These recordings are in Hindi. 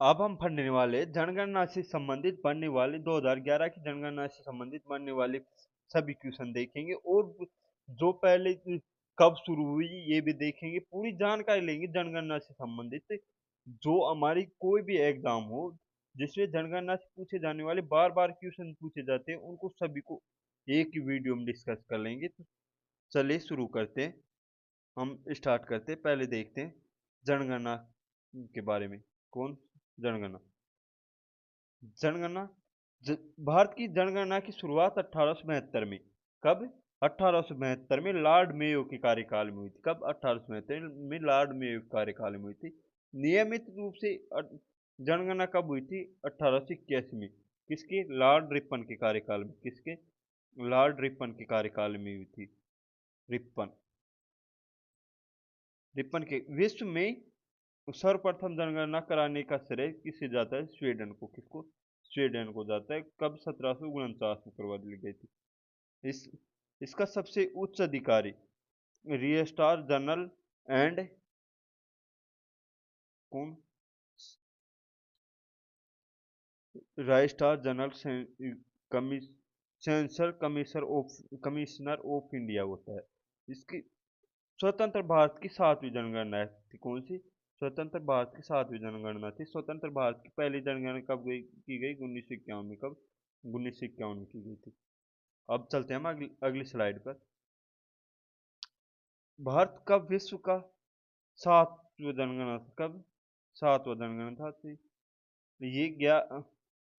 अब हम पढ़ने वाले जनगणना से संबंधित बनने वाले 2011 की जनगणना से संबंधित बनने वाले सभी क्वेश्चन देखेंगे और जो पहले कब शुरू हुई ये भी देखेंगे। पूरी जानकारी लेंगे जनगणना से संबंधित। जो हमारी कोई भी एग्जाम हो जिसमें जनगणना से पूछे जाने वाले बार बार क्वेश्चन पूछे जाते हैं उनको सभी को एक ही वीडियो में डिस्कस कर लेंगे। तो चलिए शुरू करते हैं। हम स्टार्ट करते हैं। पहले देखते हैं जनगणना के बारे में। कौन? जनगणना। जनगणना ज- भारत की जनगणना की शुरुआत 1872 में। कब? 1872 में लॉर्ड मेयो के कार्यकाल में हुई थी। कब? 1872 में लॉर्ड मेयो के कार्यकाल में हुई थी। नियमित रूप से जनगणना कब हुई थी? 1881 में। किसके? लॉर्ड रिपन के कार्यकाल में। किसके? लॉर्ड रिपन के कार्यकाल में हुई थी। रिपन। रिपन के। विश्व में सर्वप्रथम जनगणना कराने का श्रेय किसे जाता है? स्वीडन को। किसको? स्वीडन को जाता है। कब? 1749 में करवा दी गई थी। इस इसका सबसे उच्च अधिकारी रजिस्ट्रार जनरल एंड कौन? Registrar general sensor commissioner of India होता है। इसकी स्वतंत्र भारत की 7वीं जनगणना थी। कौन सी? स्वतंत्र भारत की 7वीं जनगणना थी। स्वतंत्र भारत की पहली जनगणना कब की गई? 1951 में। कब? 1951 में की गई थी। अब चलते हैं हम अगली स्लाइड पर। भारत का विश्व का 7वां जनगणना था। कब? 7वां जनगणना था। तो ये क्या?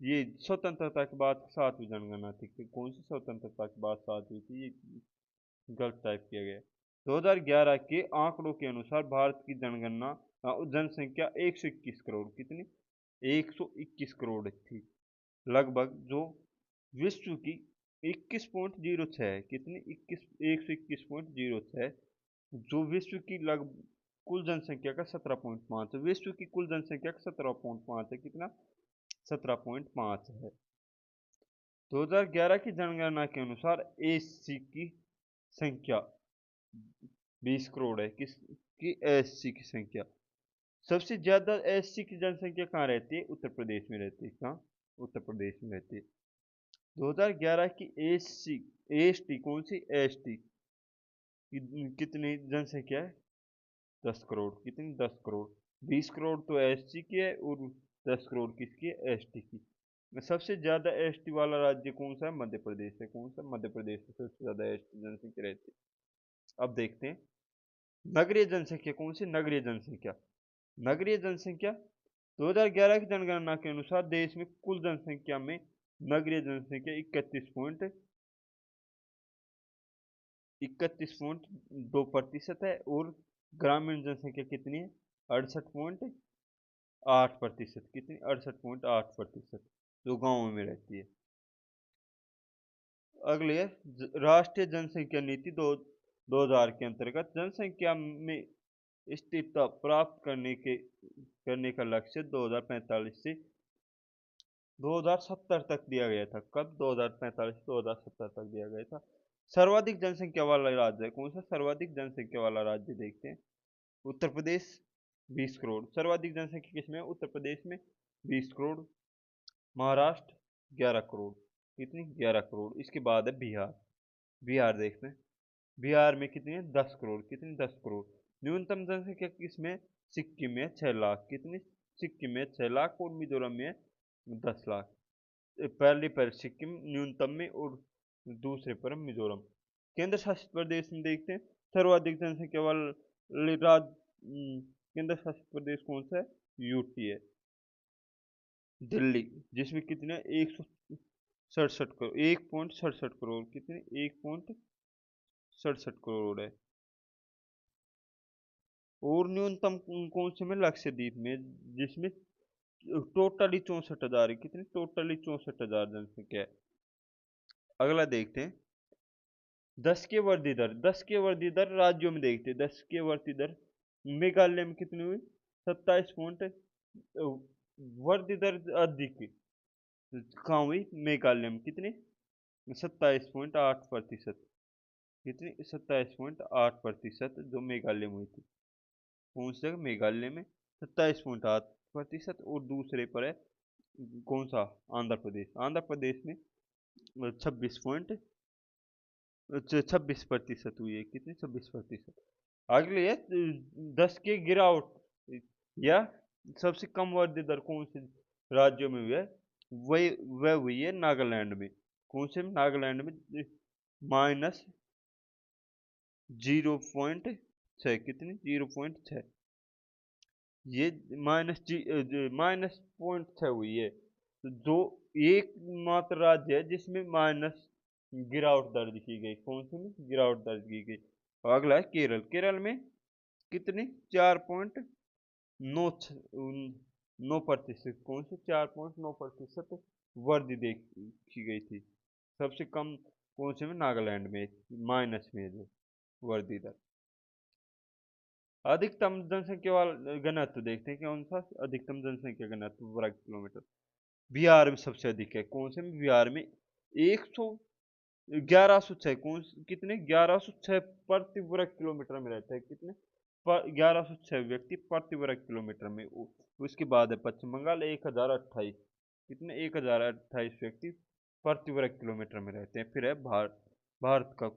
ये स्वतंत्रता के बाद की 7वीं जनगणना थी। कौन सी स्वतंत्रता के बाद 7वीं थी? ये गलत टाइप किया गया। 2011 के आंकड़ों के अनुसार भारत की जनगणना जनसंख्या 121 करोड़। कितनी? 121 करोड़ थी लगभग। जो विश्व की 21.06 है। कितनी? 121.06। जो विश्व की लगभग कुल जनसंख्या का 17.5 है। विश्व की कुल जनसंख्या का 17.5 है। कितना? 17.5 है। 2011 की जनगणना के अनुसार एससी की संख्या 20 करोड़ है। किसकी? एससी की संख्या। सबसे ज्यादा एससी की जनसंख्या कहाँ रहती है? उत्तर प्रदेश में रहती है। कहाँ? उत्तर प्रदेश में रहती है। 2011 की एससी एसटी कौन सी? एसटी की कितनी जनसंख्या है? 10 करोड़। कितनी? 10 करोड़। 20 करोड़ तो एससी की है और 10 करोड़ किसकी है? एसटी की। सबसे ज्यादा एसटी वाला राज्य कौन सा है? मध्य प्रदेश है। कौन सा? मध्य प्रदेश में सबसे ज्यादा एसटी जनसंख्या रहती है। अब देखते हैं नगरीय जनसंख्या। कौन सी? नगरीय जनसंख्या। नगरीय जनसंख्या 2011 की जनगणना के अनुसार देश में कुल जनसंख्या में नगरीय जनसंख्या 31.2% है। और ग्रामीण जनसंख्या कितनी है? 68.8%। कितनी? 68.8%। जो गांवों में रहती है। अगले है राष्ट्रीय जनसंख्या नीति 2000 के अंतर्गत जनसंख्या में स्थिरता प्राप्त करने का लक्ष्य 2045 से 2070 तक दिया गया था। कब? 2045 से 2070 तक दिया गया था। सर्वाधिक जनसंख्या वाला राज्य है। कौन सा? सर्वाधिक जनसंख्या वाला राज्य देखते हैं। उत्तर प्रदेश 20 करोड़। सर्वाधिक जनसंख्या किसमें है? उत्तर प्रदेश में 20 करोड़। महाराष्ट्र 11 करोड़। कितनी? 11 करोड़। इसके बाद है बिहार। बिहार देखते हैं। बिहार में कितनी है? 10 करोड़। कितनी? 10 करोड़। न्यूनतम जनसंख्या किसमें? सिक्किम में 6 लाख। कितनी? सिक्किम में 6 लाख और मिजोरम में 10 लाख। पहले पर सिक्किम न्यूनतम में और दूसरे पर मिजोरम। केंद्र शासित प्रदेश में देखते हैं सर्वाधिक जनसंख्या वाले केंद्र शासित प्रदेश कौन सा है? यूटी है। दिल्ली। जिसमें कितने? 167 करोड़। 1.67 करोड़। कितने? 1.67 करोड़ है। और न्यूनतम कौन से में? लक्षद्वीप में। जिसमें टोटली 64,000 है। कितनी? टोटली 64,000 जनसंख्या है। अगला देखते हैं 10 के वृद्धि दर। 10 के वृद्धि दर राज्यों में देखते हैं। 10 के वृद्धि दर मेघालय में कितनी हुई? 27 पॉइंट। वृद्धि दर अधिक कहाँ हुई? मेघालय में। कितनी? 27.8%। कितनी? 27.8% जो मेघालय में हुई थी। कौन सी जगह? मेघालय में 27.8 प्रतिशत और दूसरे पर है कौन सा, आंध्र प्रदेश। आंध्र प्रदेश में 26% हुई है, कितनी 26%। अगले है 10 के गिरावट या सबसे कम वृद्धि दर कौन से राज्यों में हुई है, वही वह हुई है नागालैंड में। कौन से, नागालैंड में -0.6, कितनी 0.6, ये -0.6 हुई है। तो जो एकमात्र राज्य है जिसमें माइनस गिरावट दर्ज की गई, कौन से में गिरावट दर्ज की गई। और अगला है केरल। केरल में कितनी 4.9%, कौन से 4.9% वृद्धि देखी गई थी। सबसे कम कौन से में, नागालैंड में माइनस में जो वृद्धि दर। अधिकतम जनसंख्या वाला घनत्व देखते हैं, कौन सा अधिकतम जनसंख्या घनत्व वर्ग किलोमीटर। बिहार में सबसे अधिक है, कौन से में, बिहार में 1106, कितने 1106 प्रति वर्ग किलोमीटर में रहते हैं, कितने 1106 व्यक्ति प्रति वर्ग किलोमीटर में। उसके बाद है पश्चिम बंगाल 1028, कितने 1028 व्यक्ति प्रति वर्ग किलोमीटर में रहते हैं। फिर है भारत।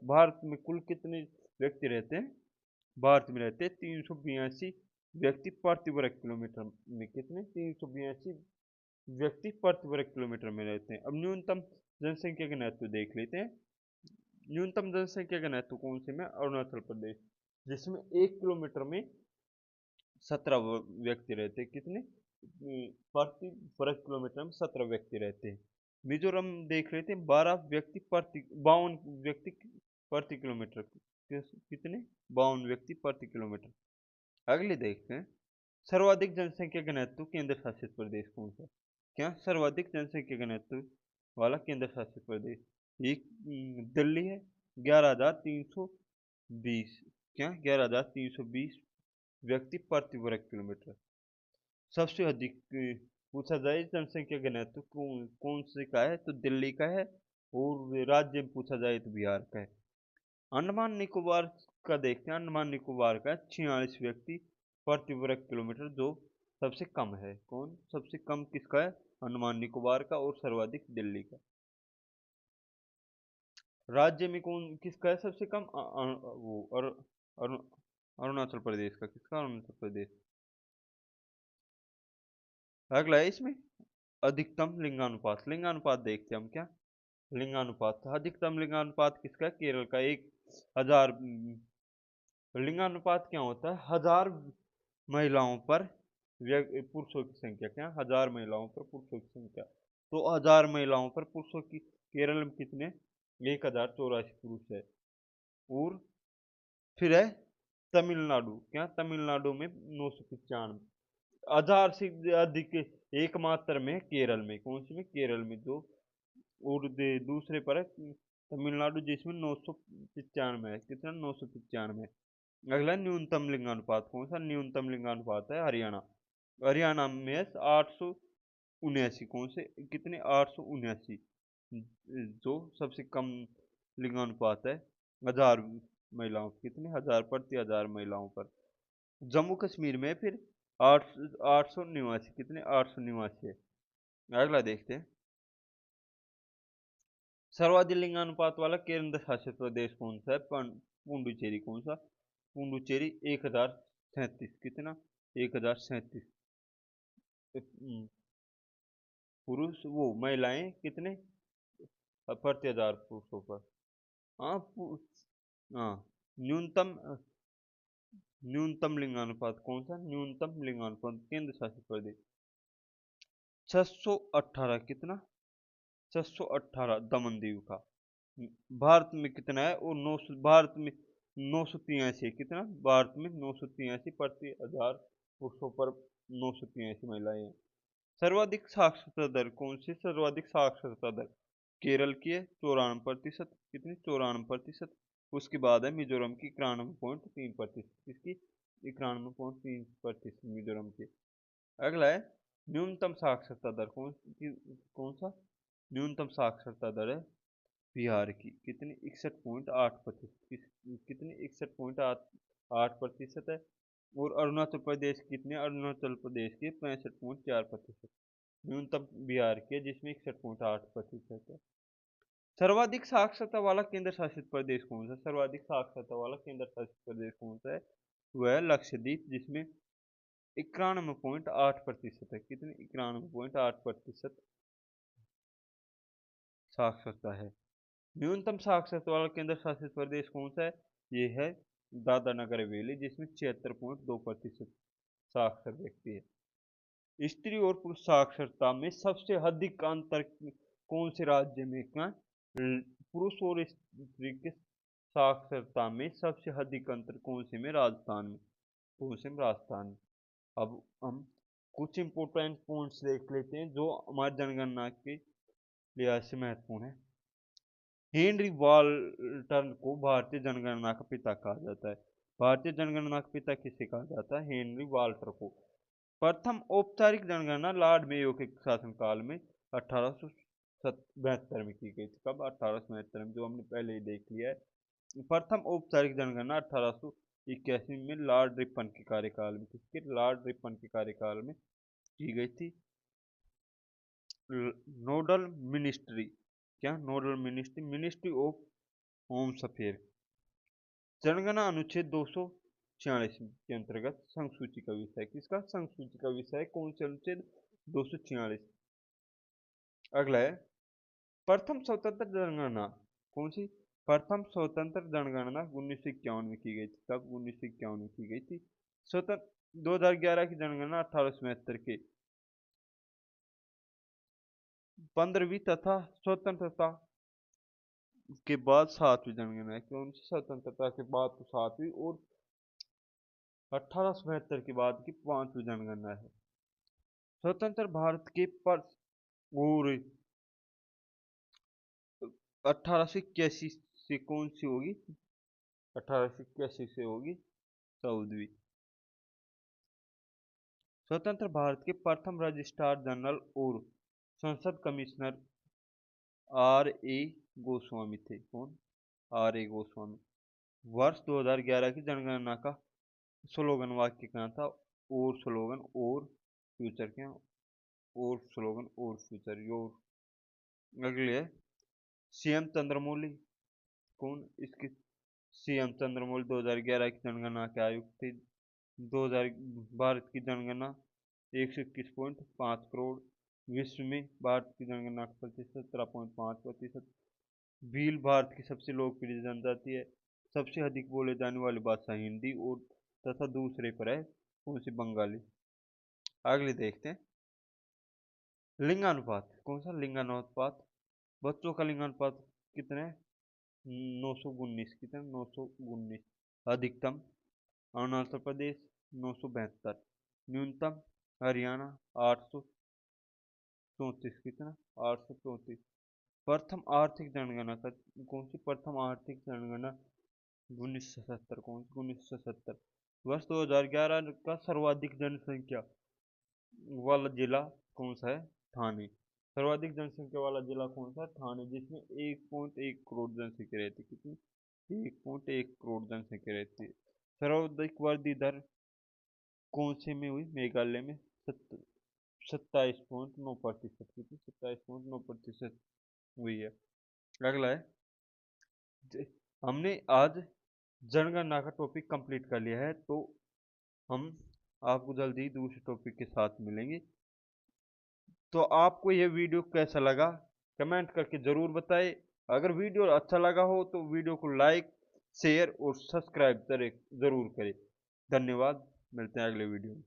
भारत में कुल कितने व्यक्ति रहते हैं, भारत में रहते हैं 382 व्यक्ति प्रति वर्ग किलोमीटर में, कितने 382 व्यक्ति प्रति वर्ग किलोमीटर में रहते हैं। अब न्यूनतम जनसंख्या घनत्व देख लेते हैं। न्यूनतम जनसंख्या घनत्व कौन से में, अरुणाचल प्रदेश, जिसमें 1 किलोमीटर में 17 व्यक्ति रहते हैं, कितने प्रति वर्ग किलोमीटर में 17 व्यक्ति रहते हैं। मिजोरम देख लेते हैं 52 व्यक्ति प्रति किलोमीटर, कितने 52 व्यक्ति प्रति किलोमीटर। अगले देखते हैं सर्वाधिक जनसंख्या घनत्व केंद्र शासित प्रदेश कौन सा। क्या सर्वाधिक जनसंख्या घनत्व वाला केंद्र शासित प्रदेश, एक दिल्ली है 11,320, क्या 11,320 व्यक्ति प्रति वर्ग किलोमीटर। सबसे अधिक पूछा जाए जनसंख्या घनत्व कौन से का है, तो दिल्ली का है। और राज्य में पूछा जाए तो बिहार का है। अंडमान निकोबार का देखते हैं। अंडमान निकोबार का 46 व्यक्ति प्रति वर्ग किलोमीटर, जो सबसे कम है। कौन सबसे कम किसका है, अंडमान निकोबार का, और सर्वाधिक दिल्ली का। राज्य में कौन किसका है सबसे कम, वो अरुणाचल प्रदेश का। किसका, अरुणाचल प्रदेश। अगला है इसमें अधिकतम लिंगानुपात। लिंगानुपात देखते हैं हम, क्या लिंगानुपात, अधिकतम लिंगानुपात किसका है, केरल का। 1000 लिंगानुपात क्या होता है, 1000 महिलाओं पर पुरुषों की संख्या, क्या 1000 महिलाओं पर पुरुषों की संख्या। तो 1000 महिलाओं पर पुरुषों की, केरल में कितने 1084 पुरुष है। और फिर है तमिलनाडु, क्या तमिलनाडु में 995, 1000 से अधिक एकमात्र में केरल में। कौन सी में, केरल में जो। और दूसरे पर है तमिलनाडु, जिसमें 995 है, कितना 995। अगला न्यूनतम लिंगानुपात कौन सा, न्यूनतम लिंगानुपात है हरियाणा। हरियाणा में 879, कौन से कितने 879, जो सबसे कम लिंगानुपात है 1000 महिलाओं, कितने 1000 प्रति 1000 महिलाओं पर। जम्मू कश्मीर में फिर 889, कितने 889 है। अगला देखते हैं सर्वाधिक लिंगानुपात वाला केंद्र शासित प्रदेश कौन सा है, पुडुचेरी। कौन सा, पुडुचेरी 1037, कितना 1037 पुरुष, वो महिलाएं कितने प्रति 1000 पुरुषों पर। हाँ हाँ न्यूनतम न्यूनतम लिंगानुपात कौन सा, न्यूनतम लिंगानुपात केंद्र शासित प्रदेश 618, कितना 618 दमन दीव का। भारत में कितना है, और 900, भारत में 983, कितना भारत में 983 प्रति 1000 पुरुषों पर 983 महिलाएं हैं। सर्वाधिक साक्षरता दर कौन सी, सर्वाधिक साक्षरता दर केरल की है 94%, कितनी 94%। उसके बाद है मिजोरम की 91.3%, किसकी 91.3% मिजोरम की। अगला है न्यूनतम साक्षरता दर कौन सा, न्यूनतम साक्षरता दर है बिहार की, कितनी 61.8%, कितनी 61.8% है। और अरुणाचल प्रदेश कितने, अरुणाचल प्रदेश के 65.4%। न्यूनतम बिहार के जिसमें 61.8% है। सर्वाधिक साक्षरता वाला केंद्र शासित प्रदेश कौन सा, सर्वाधिक साक्षरता वाला केंद्र शासित प्रदेश कौन सा है, वह है लक्षद्वीप जिसमें 91.8% है। कितने, 91.8% साक्षरता है। न्यूनतम साक्षरता वाला केंद्र शासित प्रदेश कौन सा है, ये है दादरा नगर हवेली जिसमें 76.2% साक्षर व्यक्ति है। स्त्री और पुरुष साक्षरता में सबसे अधिक अंतर कौन से राज्य में का, पुरुष और स्त्री के साक्षरता में सबसे अधिक अंतर कौन से में, राजस्थान में, कौन से में, राजस्थान में। अब हम कुछ इंपोर्टेंट पॉइंट्स देख लेते हैं जो हमारी जनगणना के लिहाज से महत्वपूर्ण है। हेनरी वाल्टन को भारतीय जनगणना का पिता कहा जाता है। भारतीय जनगणना का पिता किसे कहा जाता है, हेनरी वाल्टर को। प्रथम औपचारिक जनगणना लॉर्ड मेयो के शासनकाल में 1872 में की गई थी। कब, 1872 में, जो हमने पहले ही देख लिया है। प्रथम औपचारिक जनगणना 1881 में लॉर्ड रिपन के कार्यकाल में, किसके, लॉर्ड रिपन के कार्यकाल में की गई थी। नोडल मिनिस्ट्री, क्या, nodal ministry, ministry of homes affair. जनगणना अनुच्छेद 246 के अंतर्गत संसूची का विषय, किसका, संसूची का विषय कौन से अनुच्छेद, 246। अगला है प्रथम स्वतंत्र जनगणना कौन सी, प्रथम स्वतंत्र जनगणना 1951 में की गई थी। कब, 1951 में की गई थी। स्वतंत्र 2011 की जनगणना 1877 के 15वीं तथा स्वतंत्रता के बाद 7वीं जनगणना है। कौन सी, स्वतंत्रता के बाद तो 7वीं और 1877 के बाद की 5वीं जनगणना है। स्वतंत्र भारत के पर और 1881 से कौन सी होगी, 1881 से होगी 14वीं। स्वतंत्र भारत के प्रथम रजिस्ट्रार जनरल और संसद कमिश्नर R.A. गोस्वामी थे। कौन, R.A. गोस्वामी। वर्ष 2011 की जनगणना का स्लोगन वाक्य क्या था, और स्लोगन और फ्यूचर, क्या, और स्लोगन और फ्यूचर योर। अगले सीएम चंद्रमौली, कौन, इसकी सीएम चंद्रमौली 2011 की जनगणना के आयुक्त थे। 2000 भारत की जनगणना 121.5 करोड़, विश्व में भारत की जनगणना का प्रतिशत 17.5%। भील भारत की सबसे लोकप्रिय जनजाति है। सबसे अधिक बोले जाने वाली भाषा हिंदी और तथा दूसरे पर है कौन सी, बंगाली। अगले देखते हैं लिंगानुपात, कौन सा, लिंगानुपात। बच्चों का लिंगानुपात कितने, 919, कितने, 919। अधिकतम अरुणाचल प्रदेश 972, न्यूनतम हरियाणा 834, कितना, 834। प्रथम आर्थिक जनगणना का कौन सी, प्रथम आर्थिक जनगणना 1970, कौन सी, 1970। वर्ष 2011 का सर्वाधिक जनसंख्या वाला जिला कौन सा है, ठाणे। सर्वाधिक जनसंख्या वाला जिला कौन सा, ठाणे, जिसमें 1.1 करोड़ जनसंख्या रहती, कितनी, 1.1 करोड़ जनसंख्या रहती है। सर्वाधिक वृद्धि दर कौन से में हुई, मेघालय में 27.9%, कितनी, 27.9% हुई है। अगला है हमने आज जनगणना का टॉपिक कंप्लीट कर लिया है, तो हम आपको जल्दी दूसरे टॉपिक के साथ मिलेंगे। तो आपको यह वीडियो कैसा लगा कमेंट करके ज़रूर बताएं। अगर वीडियो अच्छा लगा हो तो वीडियो को लाइक, शेयर और सब्सक्राइब ज़रूर करें। धन्यवाद, मिलते हैं अगले वीडियो में।